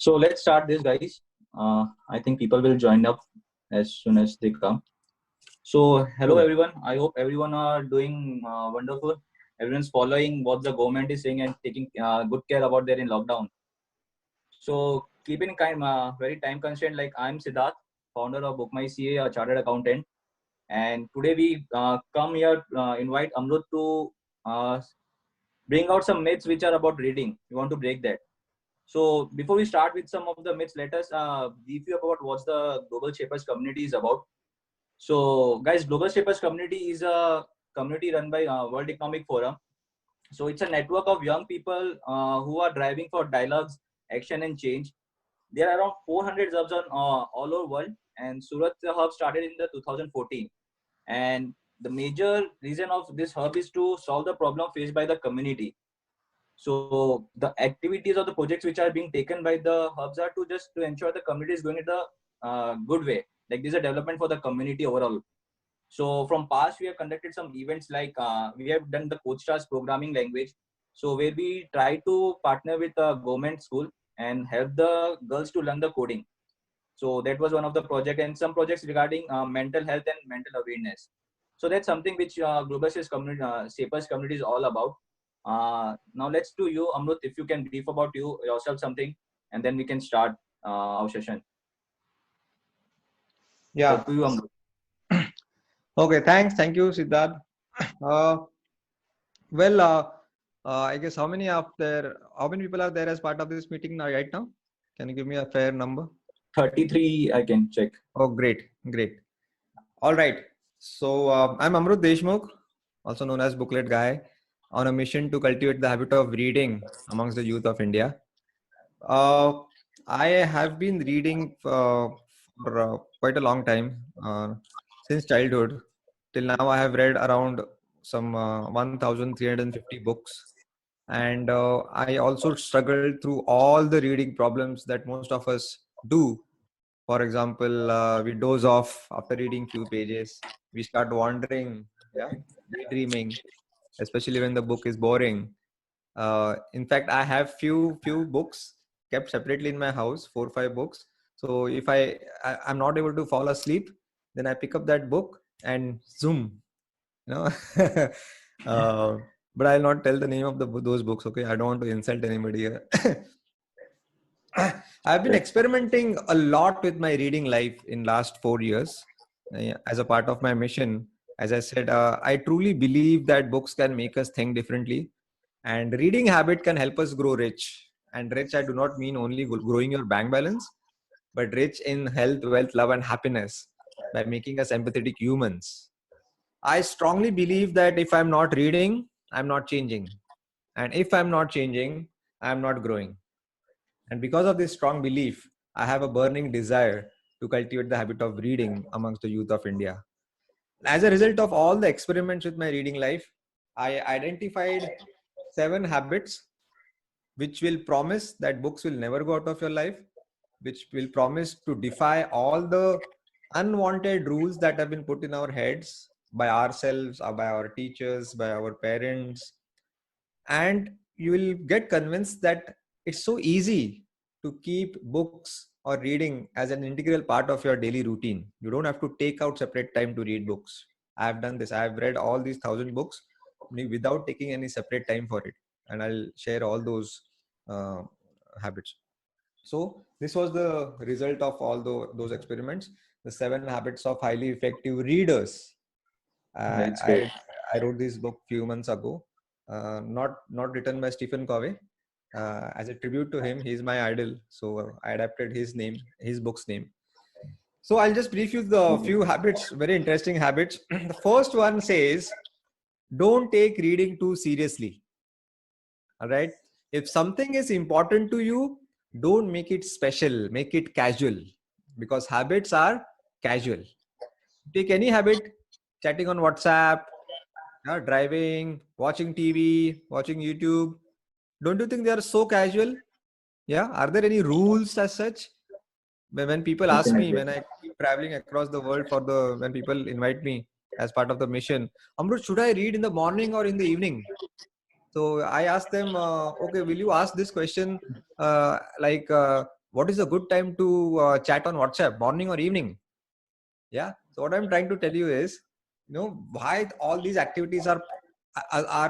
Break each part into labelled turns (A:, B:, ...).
A: So let's start this, guys. I think people will join up as soon as they come. So hello
B: Sure.
A: everyone. I hope everyone are doing wonderful. Everyone's following what the government is saying and taking good care about their in lockdown. So keeping in kind, very time constraint. Like I'm Siddharth, founder of Book My CA, a chartered accountant, and today we come here invite Amrut to uh, bring out some myths which are about reading. We want to break that. So before we start with some of the myths, let us brief you about what the Global Shapers community is about. So guys, Global Shapers community is a community run by World Economic Forum. So it's a network of young people who are driving for dialogues, action and change. There are around 400 hubs on all over world, and Surat hub started in the 2014. And the major reason of this hub is to solve the problem faced by the community. So the activities or the projects which are being taken by the hubs are to just to ensure the community is going in the good way. Like this is a development for the community overall. So from past we have conducted some events like we have done the CoachStars programming language. So where we try to partner with a government school and help the girls to learn the coding. So that was one of the project and some projects regarding mental health and mental awareness. So that's something which Global Shapers community is all about. Now let's do you, Amrut, if you can brief about you yourself something, and then we can start our session. So
B: Yeah.
A: to you, Amrut.
B: Okay. Thanks. Thank you, Siddharth. Uh, well, I guess how many people are there as part of this meeting now, right now? Can you give me a fair number?
A: 33, I can check.
B: Oh, great. Great. All right. So I'm Amrut Deshmukh, also known as Booklet Guy, on a mission to cultivate the habit of reading amongst the youth of India. I have been reading for quite a long time, since childhood. Till now, I have read around some 1,350 books. And I also struggled through all the reading problems that most of us do. For example, we doze off after reading few pages. We start wandering, yeah, daydreaming, especially when the book is boring. In fact, I have few books kept separately in my house, 4 or 5 books. So if I'm not able to fall asleep, then I pick up that book and zoom, you know. uh, but I'll not tell the name of those books. Okay, I don't want to insult anybody here. I've been experimenting a lot with my reading life in last 4 years as a part of my mission. As I said, I truly believe that books can make us think differently, and reading habit can help us grow rich. And rich, I do not mean only growing your bank balance, but rich in health, wealth, love, and happiness by making us empathetic humans. I strongly believe that if I'm not reading, I'm not changing. And if I'm not changing, I'm not growing. And because of this strong belief, I have a burning desire to cultivate the habit of reading amongst the youth of India. As a result of all the experiments with my reading life, I identified 7 habits which will promise that books will never go out of your life, which will promise to defy all the unwanted rules that have been put in our heads by ourselves or by our teachers, by our parents. And you will get convinced that it's so easy to keep books or reading as an integral part of your daily routine. You don't have to take out separate time to read books. I've done this. I've read all these 1,000 books without taking any separate time for it. And I'll share all those uh, habits. So this was the result of all those experiments. The 7 habits of highly effective readers.
A: That's
B: I,
A: great.
B: I wrote this book few months ago, not written by Stephen Covey. As a tribute to him, he's my idol. So I adapted his book's name. So I'll just brief you the few habits, very interesting habits. The first one says, don't take reading too seriously. All right. If something is important to you, don't make it special, make it casual, because habits are casual. Take any habit, chatting on WhatsApp, driving, watching TV, watching YouTube. Don't you think they are so casual? Yeah. Are there any rules as such? When people ask me,
A: Definitely.
B: when I keep traveling across the world when people invite me as part of the mission, Amrut, should I read in the morning or in the evening? So I asked them, okay, will you ask this question what is a good time to chat on WhatsApp, morning or evening? Yeah. So what I'm trying to tell you is, why all these activities are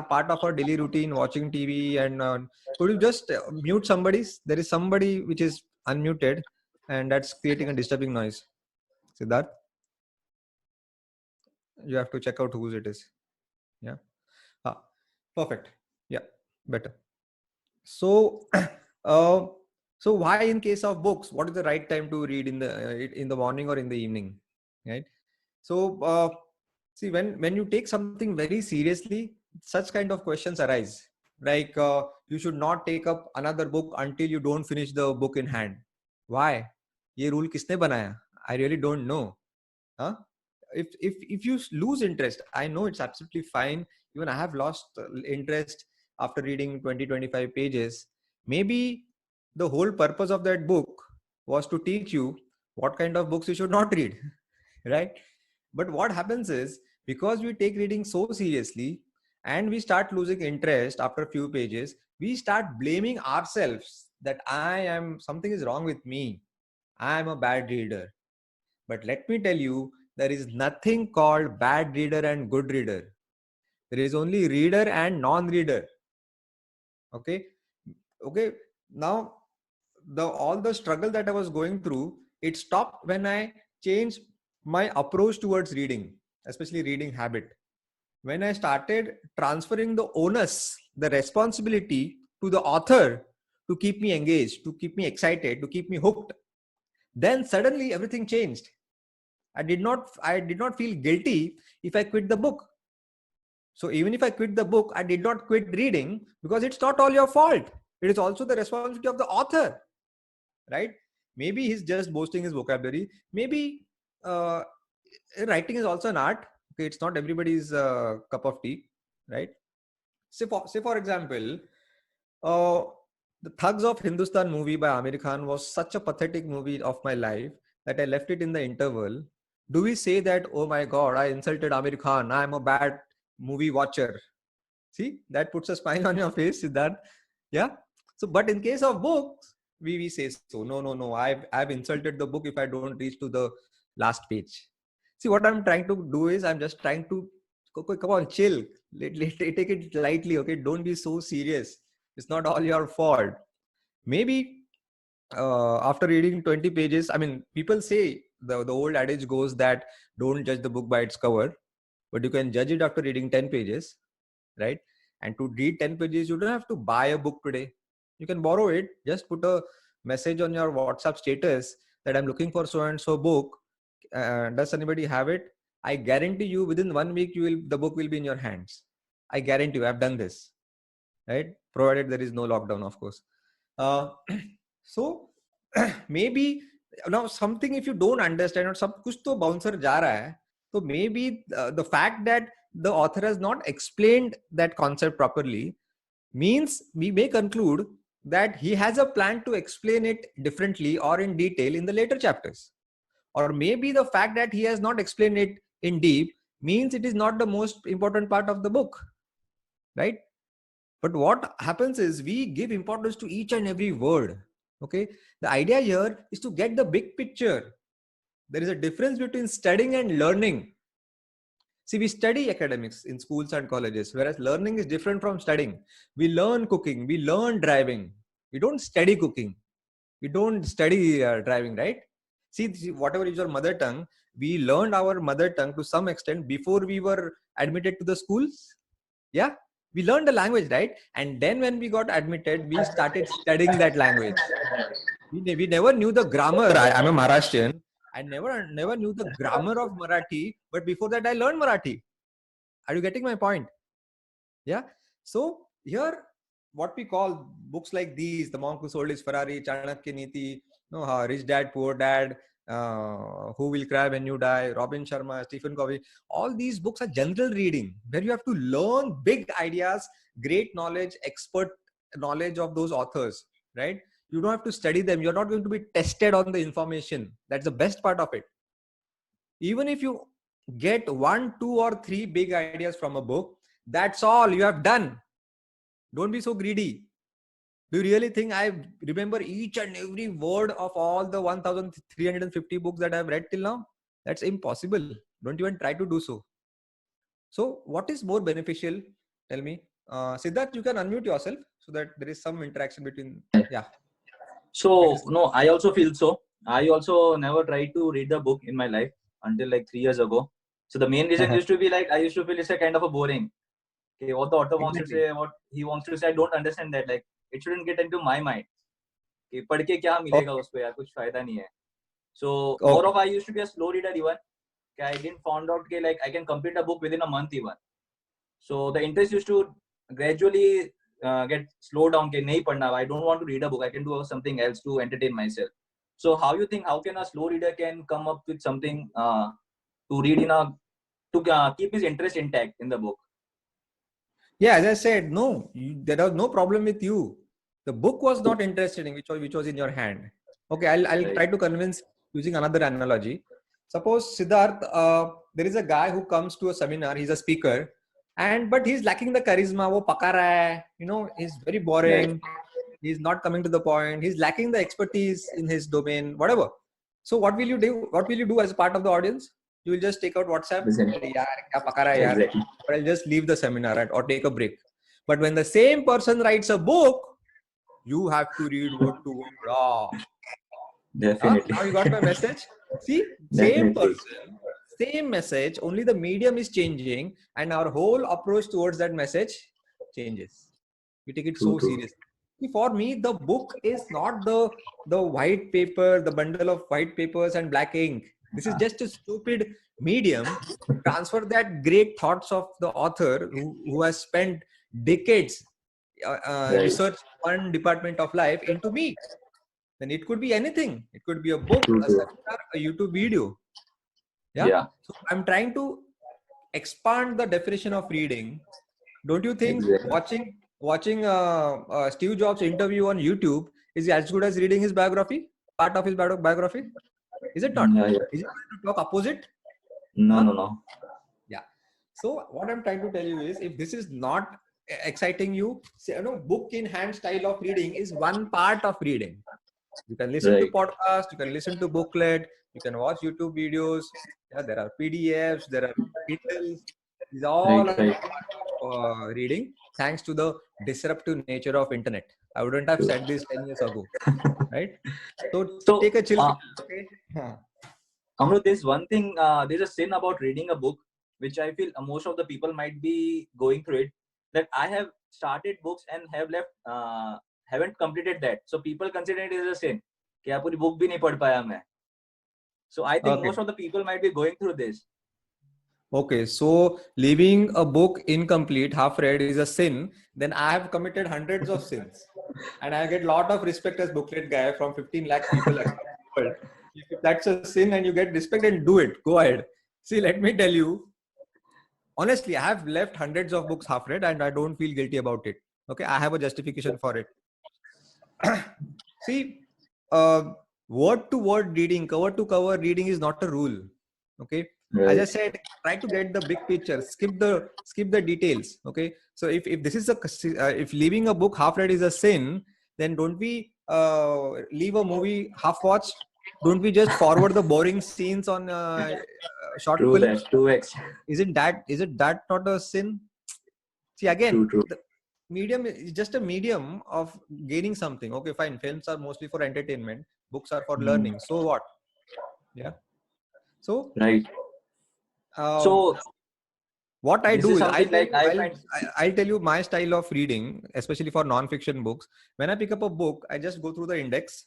B: part of our daily routine, watching TV, and could you just mute somebody? There is somebody which is unmuted, and that's creating a disturbing noise. Siddharth, you have to check out whose it is. Yeah. Perfect. Yeah. Better. So, uh, so why in case of books, what is the right time to read in the morning or in the evening, right? So, see, when you take something very seriously, such kind of questions arise. Like you should not take up another book until you don't finish the book in hand. Why? ये rule किसने बनाया? I really don't know. Huh? If you lose interest, I know it's absolutely fine. Even I have lost interest after reading 20-25 pages. Maybe the whole purpose of that book was to teach you what kind of books you should not read, right? But what happens is, because we take reading so seriously and we start losing interest after a few pages, we start blaming ourselves that something is wrong with me. I am a bad reader. But let me tell you, there is nothing called bad reader and good reader. There is only reader and non-reader. Okay. Okay. Now, all the struggle that I was going through, it stopped when I changed my approach towards reading, especially reading habit. When I started transferring the onus, the responsibility to the author to keep me engaged, to keep me excited, to keep me hooked, then suddenly everything changed. I did not feel guilty if I quit the book. So even if I quit the book, I did not quit reading, because it's not all your fault. It is also the responsibility of the author, right? Maybe he's just boasting his vocabulary. Maybe uh, writing is also an art. Okay, it's not everybody's cup of tea, right? Say for example, uh, the Thugs of Hindustan movie by Amir Khan was such a pathetic movie of my life that I left it in the interval. Do we say that, oh my God, I insulted Amir Khan, I'm a bad movie watcher? See, that puts a smile on your face, Siddharth. Yeah. So, but in case of books, we say so. No. I've insulted the book if I don't reach to the last page. See, what I'm trying to do is, I'm just trying to come on, chill. Take it lightly. Okay. Don't be so serious. It's not all your fault. Maybe after reading 20 pages, I mean, people say the old adage goes that don't judge the book by its cover, but you can judge it after reading 10 pages, right? And to read 10 pages, you don't have to buy a book today. You can borrow it. Just put a message on your WhatsApp status that I'm looking for so and so book. Does anybody have it? I guarantee you, within 1 week, the book will be in your hands. I guarantee you. I've done this, right? Provided there is no lockdown, of course. So maybe now something, if you don't understand, or kuch to bouncer ja raha hai, so maybe the fact that the author has not explained that concept properly means we may conclude that he has a plan to explain it differently or in detail in the later chapters. Or maybe the fact that he has not explained it in deep means it is not the most important part of the book, right? But what happens is, we give importance to each and every word. Okay. The idea here is to get the big picture. There is a difference between studying and learning. See, we study academics in schools and colleges, whereas learning is different from studying. We learn cooking, we learn driving. We don't study cooking. We don't study driving, right? See, whatever is your mother tongue, we learned our mother tongue to some extent before we were admitted to the schools. Yeah. We learned the language, right? And then when we got admitted, we started studying that language. We never knew the grammar. I'm a Maharashtrian. I never knew the grammar of Marathi, but before that I learned Marathi. Are you getting my point? Yeah. So here, what we call books like these, The Monk Who Sold His Ferrari, Chanakya Niti, Rich Dad, Poor Dad, Who Will Cry When You Die, Robin Sharma, Stephen Covey, all these books are general reading where you have to learn big ideas, great knowledge, expert knowledge of those authors, right? You don't have to study them. You're not going to be tested on the information. That's the best part of it. Even if you get 1, 2, or 3 big ideas from a book, that's all you have done. Don't be so greedy. Do you really think I remember each and every word of all the 1350 books that I've read till now? That's impossible. Don't even try to do so. So what is more beneficial? Tell me. Siddharth, you can unmute yourself so that there is some interaction between. Yeah.
A: So no, I also feel so. I also never tried to read the book in my life until like 3 years ago. So the main reason used to be like I used to feel it's a kind of a boring. Okay, what the author wants to
B: Exactly.
A: say, what he wants to say, I don't understand that. Like it shouldn't get into my mind. कि पढ़ के क्या मिलेगा
B: Okay.
A: उसको यार कुछ फायदा नहीं है. So more
B: Okay.
A: of I used to be a slow reader even. I didn't found out that like I can complete a book within a month even. So the interest used to gradually get slowed down. कि नहीं पढ़ना. I don't want to read a book. I can do something else to entertain myself. So how you think? How can a slow reader can come up with something to read in a to keep his interest intact in the book?
B: Yeah, as I said, no, there was no problem with you. The book was not interesting, which was in your hand. Okay, I'll
A: Right.
B: try to convince using another analogy. Suppose Siddharth, there is a guy who comes to a seminar. He's a speaker, but he's lacking the charisma. वो पका रहा है, he's very boring. He's not coming to the point. He's lacking the expertise in his domain, whatever. So what will you do? What will you do as a part of the audience? You will just take out WhatsApp.
A: Exactly.
B: यार क्या पका रहा है यार?
A: Exactly.
B: Or I'll just leave the seminar or take a break. But when the same person writes a book, you have to read word to word.
A: Definitely.
B: Now you got my message? See, same
A: Definitely.
B: person, same message, only the medium is changing and our whole approach towards that message changes. We take it so seriously. See, for me, the book is not the white paper, the bundle of white papers and black ink. This is just a stupid medium to transfer that great thoughts of the author who has spent decades
A: Right.
B: research one department of life into me. Then it could be anything. It could be a book, a seminar, a YouTube video. Yeah. So I'm trying to expand the definition of reading. Don't you think
A: Exactly.
B: watching Steve Jobs interview on YouTube is as good as reading his biography? Part of his biography? Is it not?
A: Yeah.
B: Is it going to talk opposite?
A: No,
B: Huh?
A: no.
B: Yeah. So what I'm trying to tell you is, if this is not exciting you, say, book in hand style of reading is one part of reading. You can listen to podcasts, you can listen to booklet, you can watch YouTube videos. Yeah, there are PDFs, there are Kindles. These all are part of reading, thanks to the disruptive nature of internet. I wouldn't have said this 10 years ago, right? So take a chill. Okay.
A: Amrut, there's one thing. There's a sin about reading a book, which I feel most of the people might be going through it. That I have started books and have left, haven't completed that. So people consider it as a sin. कि यार पूरी book भी नहीं पढ़ पाया मैं. So I think most of the people might be going through this.
B: Okay, so leaving a book incomplete, half read is a sin. Then I have committed hundreds of sins, and I get a lot of respect as booklet guy from 15 lakh people across the world. If that's a sin and you get respect, then do it. Go ahead. See, let me tell you, honestly, I have left hundreds of books half read, and I don't feel guilty about it. Okay, I have a justification for it. See, word to word reading, cover to cover reading is not a rule. Okay. As I said, try to get the big picture. Skip the details. Okay. So if this is if leaving a book half read is a sin, then don't we leave a movie half watched? Don't we just forward the boring scenes on short film?
A: That's 2x.
B: Is it that not a sin? See, again, the medium is just a medium of gaining something. Okay, fine. Films are mostly for entertainment. Books are for learning. So what? Yeah. So
A: so
B: what I do is I'll tell you my style of reading, especially for non-fiction books. When I pick up a book, I just go through the index.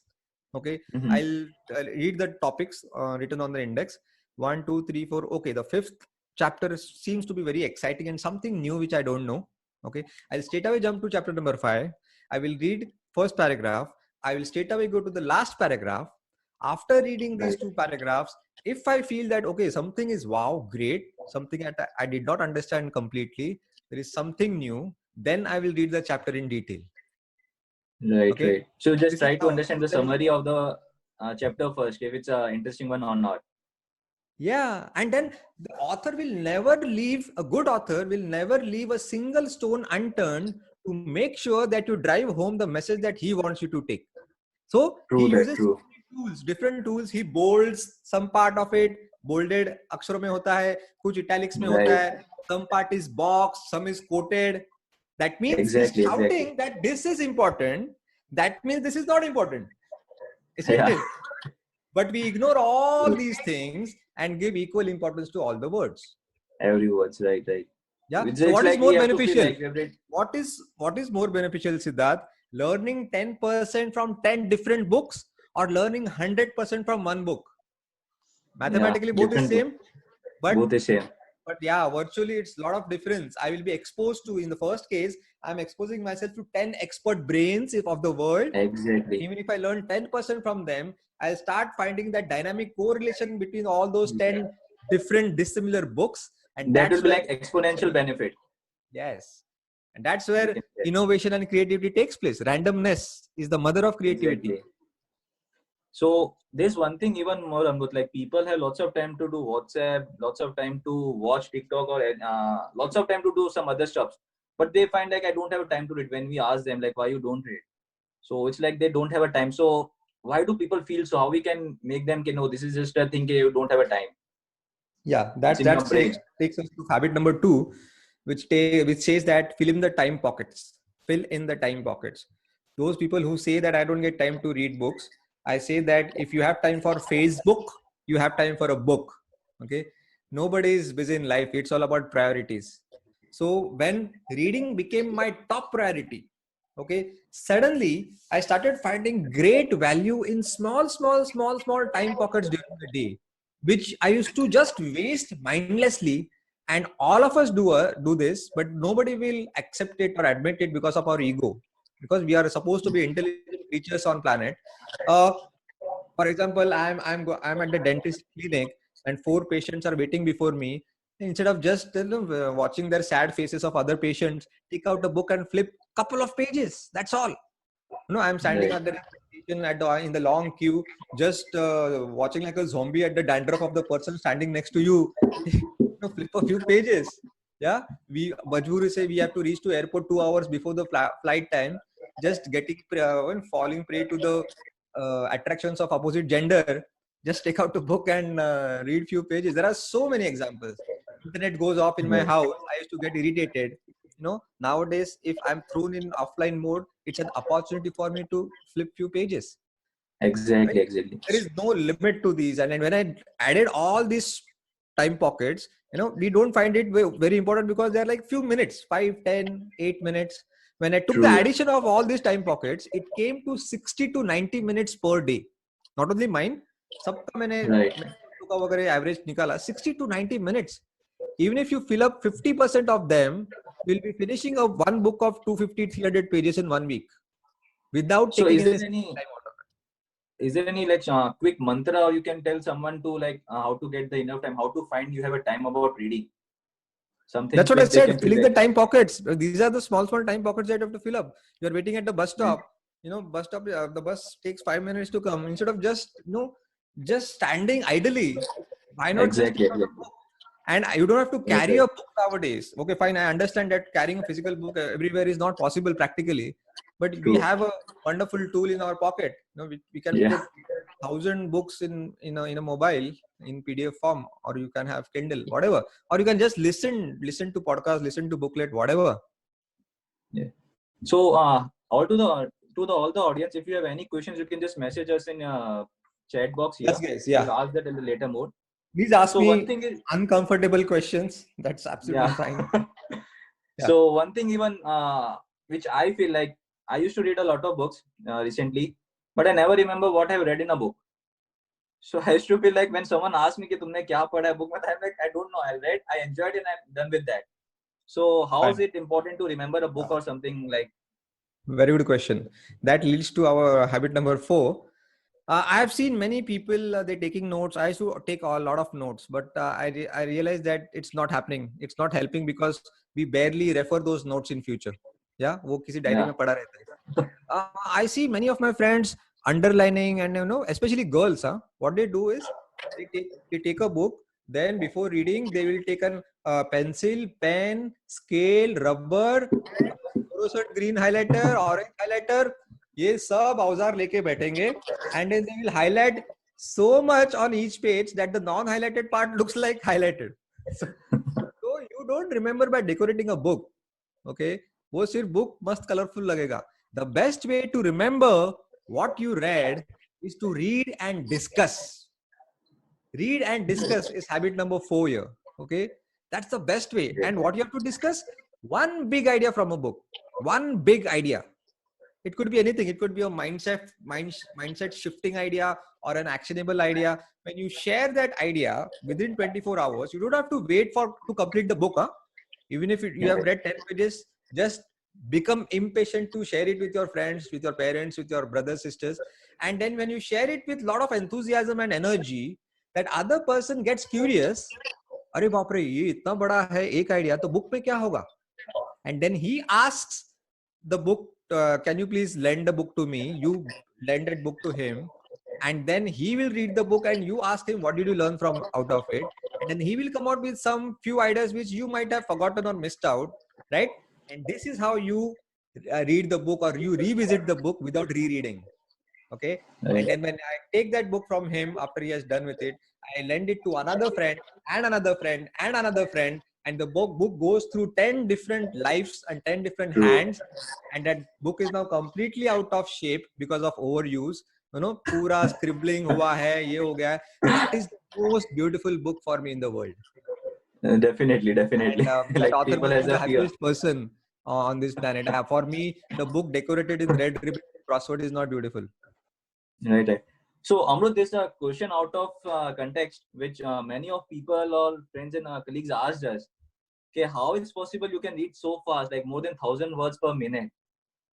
B: Okay, I'll read the topics written on the index. 1, 2, 3, 4. Okay, the 5th chapter seems to be very exciting and something new which I don't know. Okay, I'll straight away jump to chapter number 5. I will read first paragraph. I will straight away go to the last paragraph. After reading these 2 paragraphs, if I feel that, okay, something is wow, great, something that I did not understand completely, there is something new, then I will read the chapter in detail.
A: Right. So just try to understand the summary of the chapter first, if it's an interesting one or not.
B: Yeah, and then a good author will never leave a single stone unturned to make sure that you drive home the message that he wants you to take. So
A: True
B: he
A: that,
B: uses
A: true.
B: tools, different tools. He bolds some part of it, bolded अक्षरों में होता है, कुछ italics में होता
A: Right.
B: है, some part is boxed, some is quoted. That means he's
A: Exactly,
B: shouting
A: exactly.
B: that this is important. That means this is not important, isn't
A: Yeah.
B: it? But we ignore all these things and give equal importance to all the words.
A: Every words, right, right.
B: Yeah.
A: It's
B: So what is
A: like
B: more
A: we have to feel
B: beneficial?
A: like we have to,
B: What is more beneficial, Siddharth? Learning 10% from 10 different books or learning 100% from one book? Mathematically, both is
A: different.
B: same, but
A: Both the same.
B: yeah, virtually it's a lot of difference. I will be exposed to, in the first case, I'm exposing myself to 10 expert brains of the world.
A: Exactly.
B: Even if I learn 10% from them, I'll start finding that dynamic correlation between all those 10 different dissimilar books. And
A: That will
B: that's
A: be
B: where,
A: like exponential benefit.
B: yes. And that's
A: You
B: where
A: can get.
B: innovation and creativity takes place. Randomness is the mother of creativity.
A: Exactly. So there's one thing even more, Amrut, like people have lots of time to do WhatsApp, lots of time to watch TikTok, or lots of time to do some other stuff. But they find like I don't have time to read. When we ask them like why you don't read, so it's like they don't have a time. So why do people feel so? How we can make them know this is just a thing you don't have a time.
B: Yeah,
A: It's in your brain.
B: takes us to habit number 2, which says that fill in the time pockets. Fill in the time pockets. Those people who say that I don't get time to read books, I say that if you have time for Facebook, you have time for a book. Okay, nobody is busy in life. It's all about priorities. So when reading became my top priority, okay, suddenly I started finding great value in small time pockets during the day, which I used to just waste mindlessly. And all of us do this, but nobody will accept it or admit it because of our ego. Because we are supposed to be intelligent creatures on planet. Uh, for example, I'm at the dentist clinic and 4 patients are waiting before me. Instead of just watching their sad faces of other patients, take out a book and flip couple of pages. That's all. I'm standing
A: Right.
B: at the station in the long queue, just watching like a zombie at the dandruff of the person standing next to you. Flip a few pages. Yeah, Majburi say we have to reach to airport 2 hours before the flight time. Just falling prey to the attractions of opposite gender. Just take out the book and read few pages. There are so many examples. Internet goes off in my
A: Right.
B: house. I used to get irritated. Nowadays, if I'm thrown in offline mode, it's an opportunity for me to flip few pages.
A: Exactly.
B: Right?
A: Exactly.
B: There is no limit to these. And then when I added all these time pockets, we don't find it very important because they're like few minutes, 5, 10, 8 minutes. When I took the
A: True.
B: addition of all these time pockets, it came to 60 to 90 minutes per day. Not only mine, सबका मैंने average निकाला 60 to 90 minutes. Even if you fill up 50% of them, you'll be finishing one book of 250, 300 pages in 1 week without
A: So
B: taking
A: is
B: any
A: there any
B: time out of it.
A: is there any like quick mantra or you can tell someone to like how to get the enough time, how to find you have a time about reading something
B: That's what I
A: which they can
B: said.
A: feel
B: Filling the
A: like.
B: time pockets. These are the small time pockets that you have to fill up. You're waiting at the bus stop. Bus stop. The bus takes 5 minutes to come. Instead of just standing idly, why not just
A: Exactly.
B: take out a book? And you don't have to carry
A: Right.
B: a book nowadays. Okay, fine. I understand that carrying a physical book everywhere is not possible practically, but we
A: True.
B: have a wonderful tool in our pocket. We can
A: Yeah.
B: put 1,000 books in a mobile in PDF form, or you can have Kindle, whatever, or you can just listen to podcast, listen to booklet, whatever.
A: Yeah. So all to the all the audience, if you have any questions, you can just message us in chat box here.
B: Yes, guys.
A: We'll
B: Yeah.
A: ask that in the later mode.
B: Please ask
A: So one
B: me
A: thing is,
B: uncomfortable questions. That's absolutely
A: yeah.
B: fine. Yeah.
A: So one thing even which I feel like I used to read a lot of books recently, but I never remember what I've read in a book. So I used to feel like when someone asks me कि तुमने क्या पढ़ा है book में, I'm like I don't know. I read, I enjoyed it, and I'm done with that. So how is it important to remember a book or something like?
B: Very good question. That leads to our habit number 4. I have seen many people they're taking notes. I used to take a lot of notes, but I realized that it's not happening. It's not helping because we barely refer those notes in future. Yeah, वो किसी diary में पढ़ा रहता है. I see many of my friends underlining, and especially girls. What they do is they take a book. Then before reading, they will take a pencil, pen, scale, rubber, fluorescent green highlighter, orange highlighter, ये सब औजार लेके बैठेंगे, and then they will highlight so much on each page that the non-highlighted part looks like highlighted. So you don't remember by decorating a book, okay? वो सिर्फ book मस्त colorful लगेगा. The best way to remember what you read is to read and discuss. Read and discuss is habit number 4 here. Okay, that's the best way. And what you have to discuss? One big idea from a book. One big idea. It could be anything. It could be a mindset shifting idea or an actionable idea. When you share that idea within 24 hours, you don't have to wait to complete the book. Huh? Even if you have read 10 pages, just become impatient to share it with your friends, with your parents, with your brothers, sisters. And then when you share it with a lot of enthusiasm and energy, that other person gets curious. अरे बाप रे, ये इतना बड़ा है एक idea, तो book में क्या होगा? And then he asks the book, can you please lend the book to me? You lend that book to him, and then he will read the book and you ask him, what did you learn from out of it? And then he will come out with some few ideas which you might have forgotten or missed out, right? And this is how you read the book, or you revisit the book without rereading. Okay. Right. And then when I take that book from him after he has done with it, I lend it to another friend and another friend and another friend, and the book goes through 10 different lives and 10 different hands, and that book is now completely out of shape because of overuse. You know, pura scribbling hua hai, ye ho gaya. That is the most beautiful book for me in the world.
A: Definitely.
B: And,
A: Like
B: that author
A: people
B: was
A: as
B: the
A: a fear.
B: happiest person on this planet. For me, the book decorated in red ribbon crossword is not beautiful.
A: Right. So, Amrut, there's a question out of context, which many of people or friends and colleagues asked us. Okay, how is possible you can read so fast, like more than 1,000 words per minute?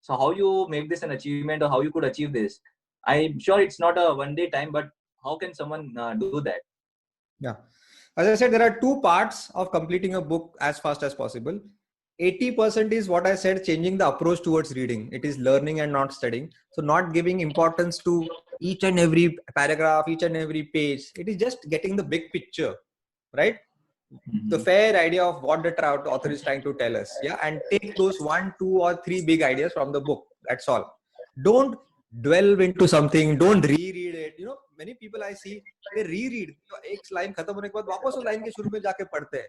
A: So, how you make this an achievement, or how you could achieve this? I'm sure it's not a one-day time, but how can someone do that?
B: Yeah. As I said, there are two parts of completing a book as fast as possible. 80% is what I said, changing the approach towards reading. It is learning and not studying. So not giving importance to each and every paragraph, each and every page. It is just getting the big picture, right? Mm-hmm. The fair idea of what the author is trying to tell us. Yeah. And take those 1, 2 or 3 big ideas from the book. That's all. Don't delve into something. Don't reread it. You know, many people I see, they reread. एक line खत्म होने के बाद वापस वो line के शुरू में जाके पढ़ते हैं.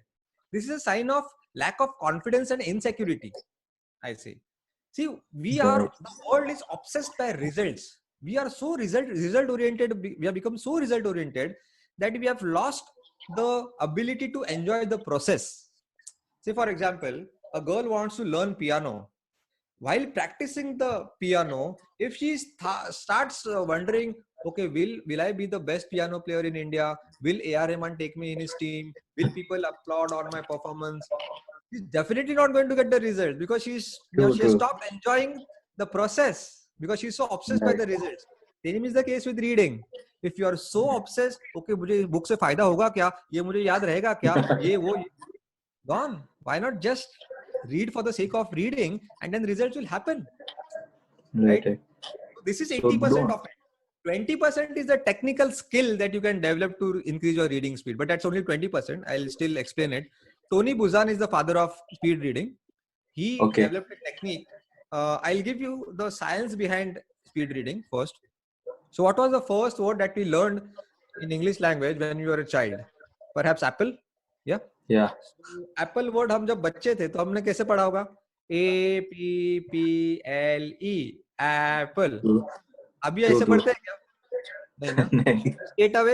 B: This is a sign of lack of confidence and insecurity, I say. See, the world is obsessed by results. We are so result oriented. We have become so result oriented that we have lost the ability to enjoy the process. Say, for example, a girl wants to learn piano. While practicing the piano, if she starts wondering, okay, will I be the best piano player in India? Will A.R. Rahman take me in his team? Will people applaud on my performance? She's definitely not going to get the result, because she has stopped enjoying the process because she's so obsessed by the results. Same is the case with reading. If you are so obsessed, okay, मुझे book से फायदा होगा क्या? ये मुझे याद रहेगा क्या? ये वो gone. Why not just read for the sake of reading, and then results will happen, right? So this is 80% of it. 20% is the technical skill that you can develop to increase your reading speed, but that's only 20%. I'll still explain it. Tony Buzan is the father of speed reading. He developed a technique. I'll give you the science behind speed reading first. So what was the first word that we learned in English language when you were a child? Perhaps apple? Yeah. So, apple word हम जब बच्चे थे तो हमने कैसे पढ़ा होगा? APPLE, apple. अभी ऐसे पढ़ते हैं क्या? नहीं ना?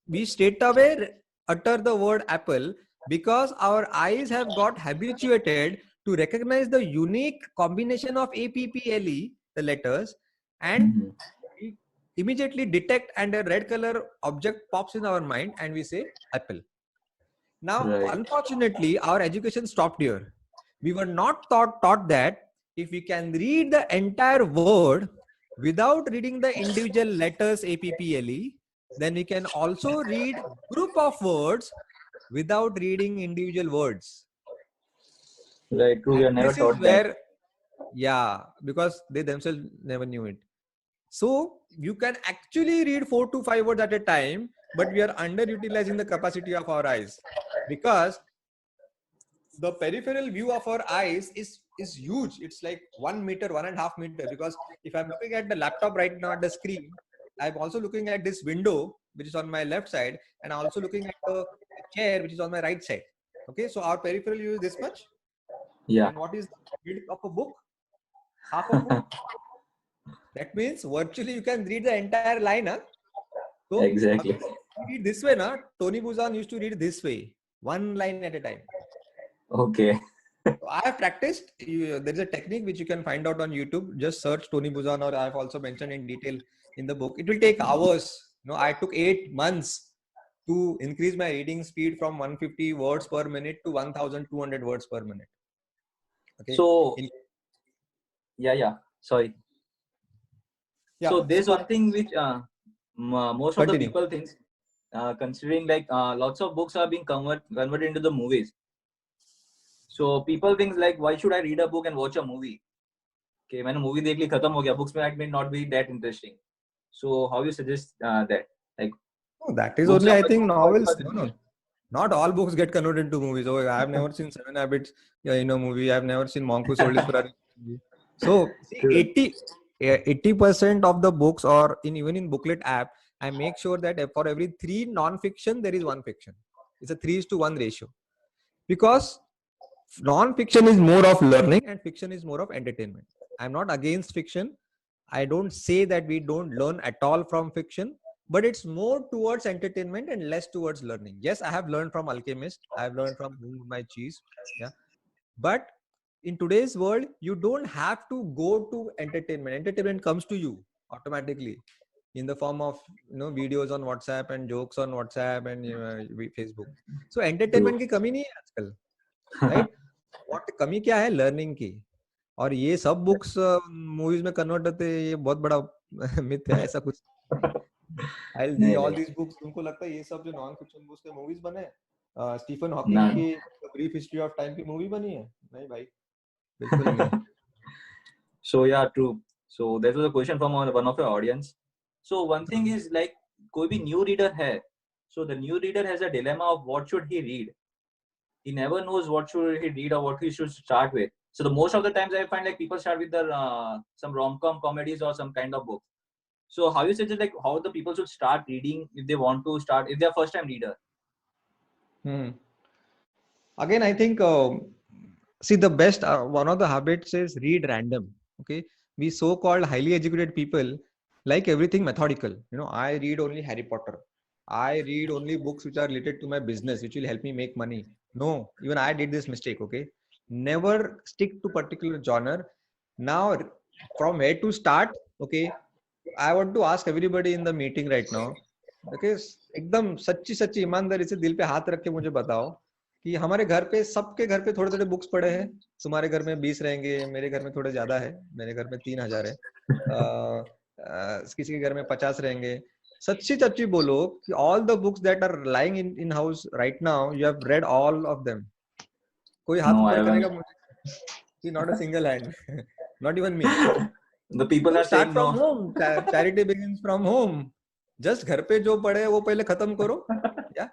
B: We straight away utter the word apple because our eyes have got habituated to recognize the unique combination of APPLE, the letters, and we immediately detect, and a red color object pops in our mind and we say apple. Now, unfortunately, our education stopped here. We were not taught that if we can read the entire word without reading the individual letters APPLE, then we can also read group of words without reading individual words.
A: Right, true. We are never taught that.
B: Yeah, because they themselves never knew it. So you can actually read 4 to 5 words at a time, but we are underutilizing the capacity of our eyes, because the peripheral view of our eyes is is huge. It's like 1 meter, 1.5 meter. Because if I'm looking at the laptop right now at the screen, I'm also looking at this window, which is on my left side, and I'm also looking at the chair, which is on my right side. Okay, so our peripheral view is this much.
A: Yeah.
B: And what is the width of a book? Half a foot. That means virtually you can read the entire line. Huh? So
A: Exactly.
B: read this way, na? Tony Buzan used to read this way, one line at a time.
A: Okay.
B: So I have practiced. There is a technique which you can find out on YouTube. Just search Tony Buzan, or I have also mentioned in detail in the book. It will take hours. I took 8 months to increase my reading speed from 150 words per minute to 1,200 words per minute. Okay.
A: So yeah. Sorry.
B: Yeah.
A: So there's one thing which most of the
B: Continue.
A: people think, considering like lots of books are being converted into the movies. So people think like, why should I read a book and watch a movie? Okay, मैंने movie देख ली, खत्म हो गया. Books may not be that interesting. So how you suggest that? Like,
B: that is
A: books
B: only,
A: are
B: I
A: much
B: think,
A: more
B: novels.
A: important.
B: No. Not all books get converted into movies. Oh, I have never seen 7 Habits movie. I have never seen Monk Who Sold His Ferrari movie. So see, 80% of the books, or even in booklet app, I make sure that for every 3 non-fiction, there is 1 fiction. It's a 3:1 ratio. Because non-fiction is more of learning and fiction is more of entertainment. I'm not against fiction. I don't say that we don't learn at all from fiction, but it's more towards entertainment and less towards learning. Yes, I have learned from Alchemist. I have learned from Who Moved My Cheese. Yeah. But in today's world, you don't have to go to entertainment. Entertainment comes to you automatically in the form of videos on WhatsApp and jokes on WhatsApp and Facebook. So entertainment की कमी नहीं है आजकल, right? What कमी क्या है? Learning की. और ये सब बुक्स मूवीज में कन्वर्ट होते हैं, ये बहुत बड़ा मिथ है. ऐसा कुछ I'll see all these books. तुमको लगता है ये सब जो नॉन फिक्शन बुक्स के मूवीज बने, स्टीफन हॉकिंग की ब्रीफ हिस्ट्री ऑफ टाइम की मूवी बनी है? नहीं भाई, बिल्कुल नहीं.
A: So yeah, true. So that was a question from one of your audience. So one thing is like, कोई भी new reader है, so the new reader has a dilemma of what should he read. He never knows what should he read or what he should start with. So the most of the times I find like people start with some rom-com comedies or some kind of book. So how you suggest like how the people should start reading if they want to start, if they're first time reader?
B: Again, I think see, the best one of the habits is read random. Okay, we so-called highly educated people like everything methodical. I read only Harry Potter. I read only books which are related to my business, which will help me make money. No, even I did this mistake. Okay, never stick to particular genre. Now, from where to start? Okay, I want to ask everybody in the meeting right now, because एकदम सच्ची ईमानदारी से दिल पे हाथ रख के मुझे बताओ कि हमारे घर पे, सबके घर पे थोड़े थोड़े बुक्स पड़े हैं. तुम्हारे घर में 20 रहेंगे, मेरे घर में थोड़े ज्यादा है, मेरे घर में 3,000 है, किसी के घर में 50 रहेंगे. सच्ची बोलो कि all the books that are lying in house right now, you have read all of them. कोई हाथ ऊपर करेगा मुझे? Not a single hand. Not even me.
A: The people are saying
B: from
A: no.
B: home. Charity begins from home. Just घर पे जो पढ़े वो पहले खत्म करो. Yeah.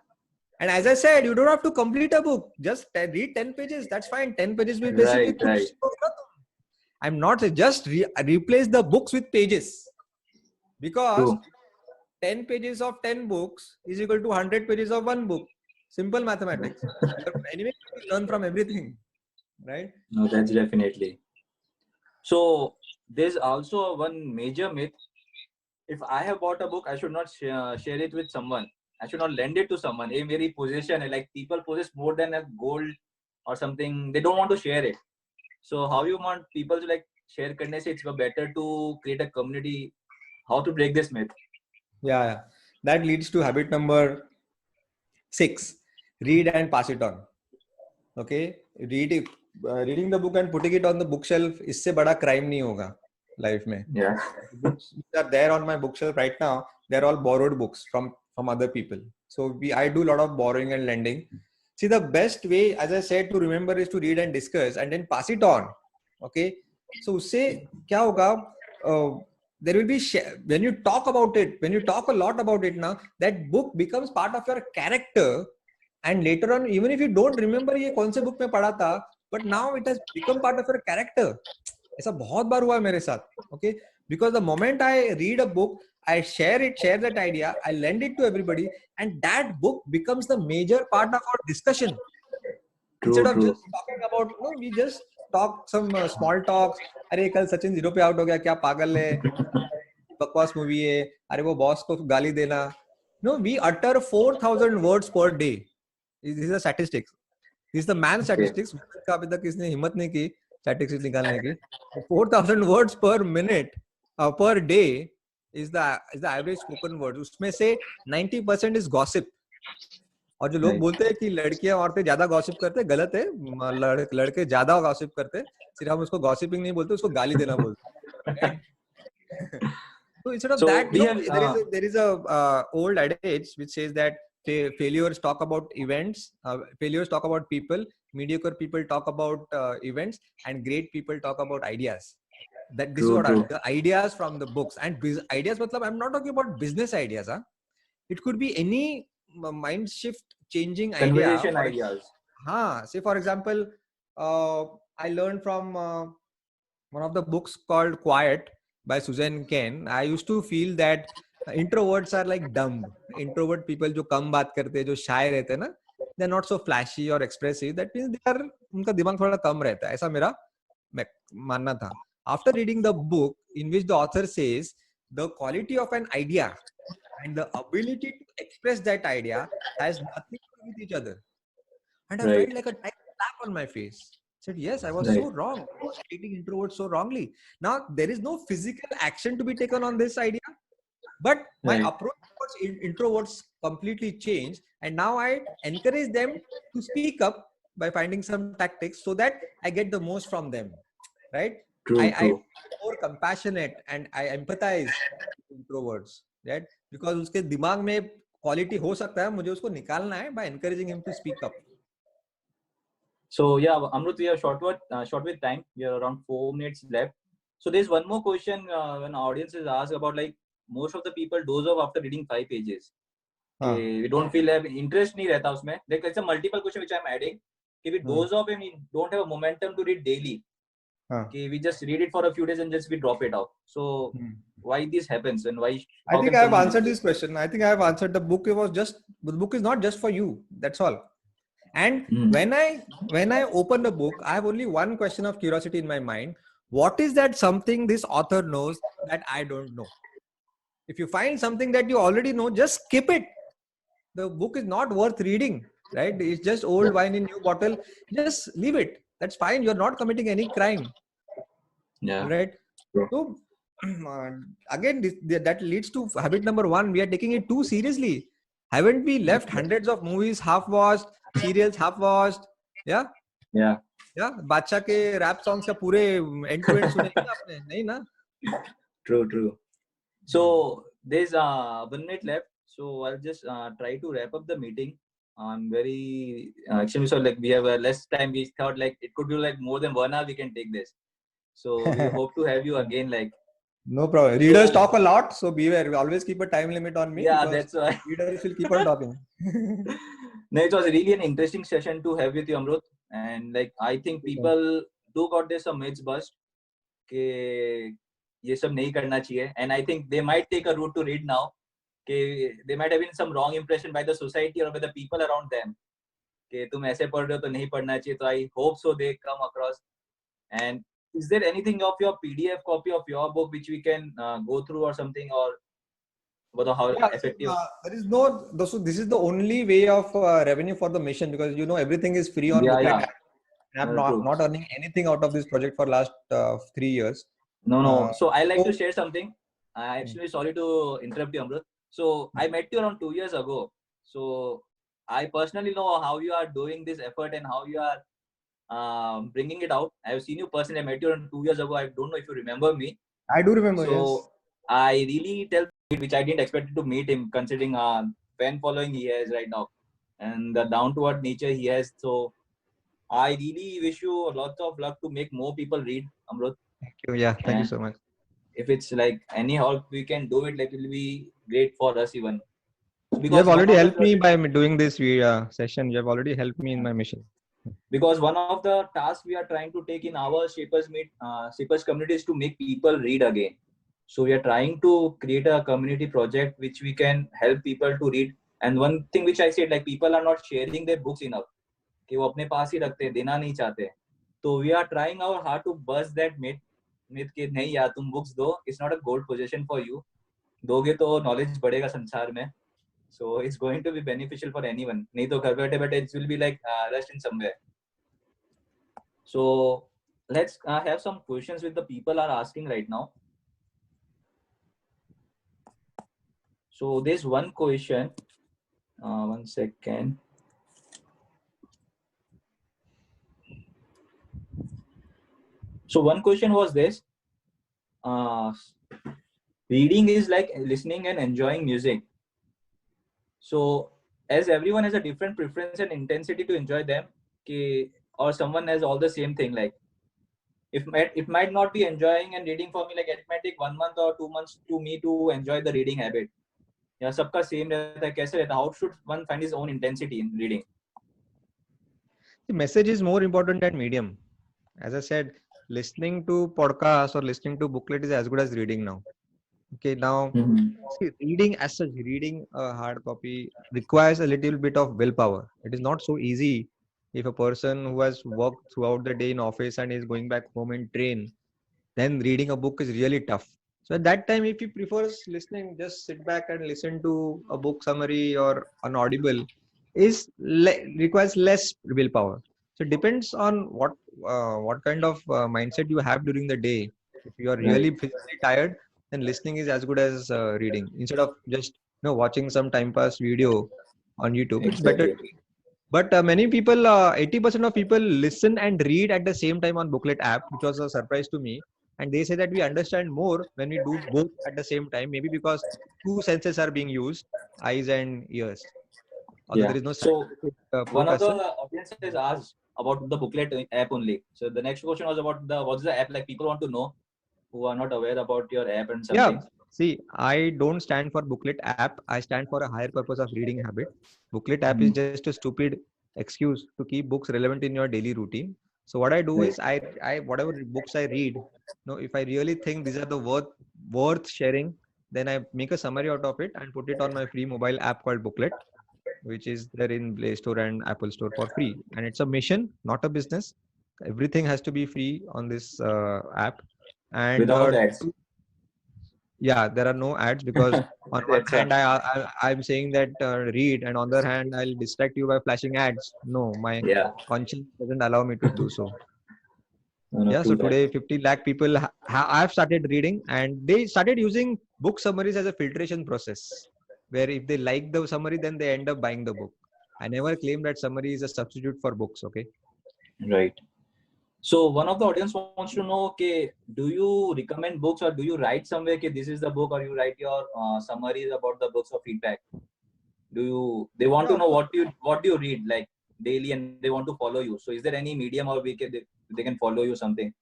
B: And as I said, you don't have to complete a book. Just read 10 pages. That's fine. 10 pages will basically
A: Right.
B: I'm not saying just replace the books with pages. Because 10 pages of 10 books is equal to 100 pages of one book. Simple mathematics. Anyway, you learn from everything. Right?
A: No, that's definitely. So there's also one major myth. If I have bought a book, I should not share it with someone. I should not lend it to someone. A very possession, like people possess more than a gold or something. They don't want to share it. So how you want people to like share करने से? It's better to create a community. How to break this myth?
B: Yeah. That leads to habit number 6. Read and pass it on. Okay. Reading the book and putting it on the bookshelf, इससे बड़ा crime नहीं होगा life में.
A: Yeah.
B: Books which are there on my bookshelf right now, they're all borrowed books from other people. So I do a lot of borrowing and lending. See, the best way, as I said, to remember is to read and discuss and then pass it on. Okay. So उससे क्या होगा? There will be when you talk about it, when you talk a lot about it now, that book becomes part of your character. And later on, even if you don't remember ये कौन से book में पढ़ा था, but now it has become part of your character. ऐसा बहुत बार हुआ है मेरे साथ. Okay, because the moment I read a book, I share that idea, I lend it to everybody, and that book becomes the major part of our discussion. Instead of just talking about, we just talk some small talks. अरे कल सचिन 0 पे out हो गया, क्या पागल है, बकवास movie है, अरे वो बॉस को गाली देना. No, we utter 4,000 words per day. This is the statistics. This is the man statistics. अभी तक किसने हिम्मत नहीं की statistics निकालने की. 4,000 words per minute, per day is the average spoken word. उसमें से 90% is gossip. और जो लोग बोलते हैं कि लड़कियां औरतें ज्यादा गॉसिप करते हैं, गलत है. लड़के ज्यादा गॉसिप करते हैं, सिर्फ हम उसको गॉसिपिंग नहीं बोलते, उसको गाली देना बोलते हैं. So instead of that, there is a old adage which says that failures talk about events, failures talk about people, mediocre people talk about events, and great people talk about ideas. That this is what the ideas from the books. And ideas, I'm not talking about business ideas. It could be any mind shift changing idea.
A: Conversation ideas.
B: Say for example, I learned from one of the books called Quiet by Susan Cain. I used to feel that introverts are like dumb. Introvert people जो कम बात करते हैं, जो shy रहते हैं ना, they're not so flashy or expressive. That means उनका दिमाग थोड़ा कम रहता है. ऐसा मेरा मानना था. After reading the book in which the author says the quality of an idea and the ability to express that idea has nothing to do with each other. And I felt like a slap on my face. Said, yes, I was so wrong. I was treating introverts so wrongly. Now, there is no physical action to be taken on this idea, but my approach towards introverts completely changed. And now I encourage them to speak up by finding some tactics so that I get the most from them. Right? I'm more compassionate and I empathize with introverts. Right? Because उसके दिमाग में quality हो सकता है, मुझे उसको निकालना है by encouraging him to speak up.
A: So yeah, Amrut, we are short with time. We are around 4 minutes left. So there's one more question when audiences ask about, like, most of the people doze off after reading 5 pages. We don't feel interest नहीं रहता उसमें. Like, it's a multiple question which I'm adding. We doze off and we don't have a momentum to read daily. We just read it for a few days and just we drop it out. So why this happens and why?
B: I think I have answered this question. I think I have answered. The book is not just for you. That's all. And when I open the book, I have only one question of curiosity in my mind. What is that something this author knows that I don't know? If you find something that you already know, just skip it. The book is not worth reading, right? It's just old wine in new bottle. Just leave it. That's fine. You're not committing any crime.
A: Yeah.
B: Right. So again, that leads to habit number 1. We are taking it too seriously. Haven't we left hundreds of movies half-watched, serials half-watched? Yeah. बादशाह के rap songs का पूरे end to end सुने आपने? नहीं ना?
A: True. So there's 1 minute left. So I'll just try to wrap up the meeting. I'm very extremely sorry. Like, we have less time. We thought like it could be like more than 1 hour. We can take this. So we hope to have you again. Like,
B: no problem. Readers talk a lot, so beware. We always keep a time limit on me.
A: Yeah, that's why.
B: Readers will keep on talking.
A: No, it was really an interesting session to have with you, Amrut. And like, I think people do got this some myths bust कि ये सब नहीं करना चाहिए. And I think they might take a route to read now. They might have been some wrong impression by the society or by the people around them. कि तुम ऐसे पढ़ रहे हो तो नहीं पढ़ना चाहिए. So I hope so they come across. And is there anything of your PDF copy of your book which we can go through or something, or how effective?
B: There is no. So this is the only way of revenue for the mission, because everything is free on book. I'm not earning anything out of this project for last 3 years.
A: No. So I like to share something. I'm actually sorry to interrupt you, Amrut. So I met you around 2 years ago. So I personally know how you are doing this effort and how you are bringing it out. I have seen you personally. I met you around 2 years ago. I don't know if you remember me.
B: I do remember.
A: So
B: yes.
A: I really tell, which I didn't expect to meet him, considering fan following he has right now and the down to earth nature he has. So I really wish you lots of luck to make more people read, Amrut.
B: Thank you. Yeah, thank you so much.
A: If it's like any help we can do it, like, it will be great for us even.
B: Because you have already helped me by doing this session. You have already helped me in my mission.
A: Because one of the tasks we are trying to take in our Shapers community is to make people read again. So we are trying to create a community project which we can help people to read. And one thing which I said, like people are not sharing their books enough. कि वो अपने पास ही रखते हैं, देना नहीं चाहते. तो we are trying our hard to bust that myth कि नहीं यार तुम books दो, it's not a gold possession for you. दोगे तो knowledge बढ़ेगा संसार में. So it's going to be beneficial for anyone. नहीं तो घर बैठे बैठे it will be like rushed in somewhere. So let's have some questions which the people are asking right now. So there's one question. One second. So one question was this. Reading is like listening and enjoying music. So as everyone has a different preference and intensity to enjoy them, or someone has all the same thing, like it might not be enjoying and reading for me, like it might take 1 month or 2 months to me to enjoy the reading habit. Yeah, सबका same रहता है, कैसे रहता है? How should one find his own intensity in reading?
B: The message is more important than medium. As I said, listening to podcast or listening to booklet is as good as reading now. Okay, now see, reading as such, reading a hard copy requires a little bit of willpower. It is not so easy if a person who has worked throughout the day in office and is going back home in train, then reading a book is really tough. So at that time, if he prefers listening, just sit back and listen to a book summary or an audible, requires less willpower. So it depends on what kind of mindset you have during the day. If you are really physically tired, then listening is as good as reading. Instead of just watching some time pass video on YouTube, it's better. But many people, 80% of people listen and read at the same time on Booklet app, which was a surprise to me. And they say that we understand more when we do both at the same time, maybe because two senses are being used, eyes and ears. Although there is no
A: scientific one of the audiences asked about the Booklet app only. So the next question was about what's the app, like people want to know who are not aware about your app and something.
B: Yeah. See, I don't stand for Booklet app. I stand for a higher purpose of reading habit. Booklet app is just a stupid excuse to keep books relevant in your daily routine. So what I do is I whatever books I read, if I really think these are the worth sharing, then I make a summary out of it and put it on my free mobile app called Booklet, which is there in Play Store and Apple Store for free. And it's a mission, not a business. Everything has to be free on this app. And
A: without ads.
B: Yeah, there are no ads because on one hand I'm saying that read, and on the other hand I'll distract you by flashing ads. No, my conscience doesn't allow me to do so. So today 50 lakh people have started reading, and they started using book summaries as a filtration process, where if they like the summary, then they end up buying the book. I never claim that summary is a substitute for books. Okay.
A: Right. So one of the audience wants to know, okay, do you recommend books or do you write somewhere, okay, this is the book, or you write your summaries about the books or feedback? They want to know what do you read like daily, and they want to follow you. So is there any medium or they can follow you something?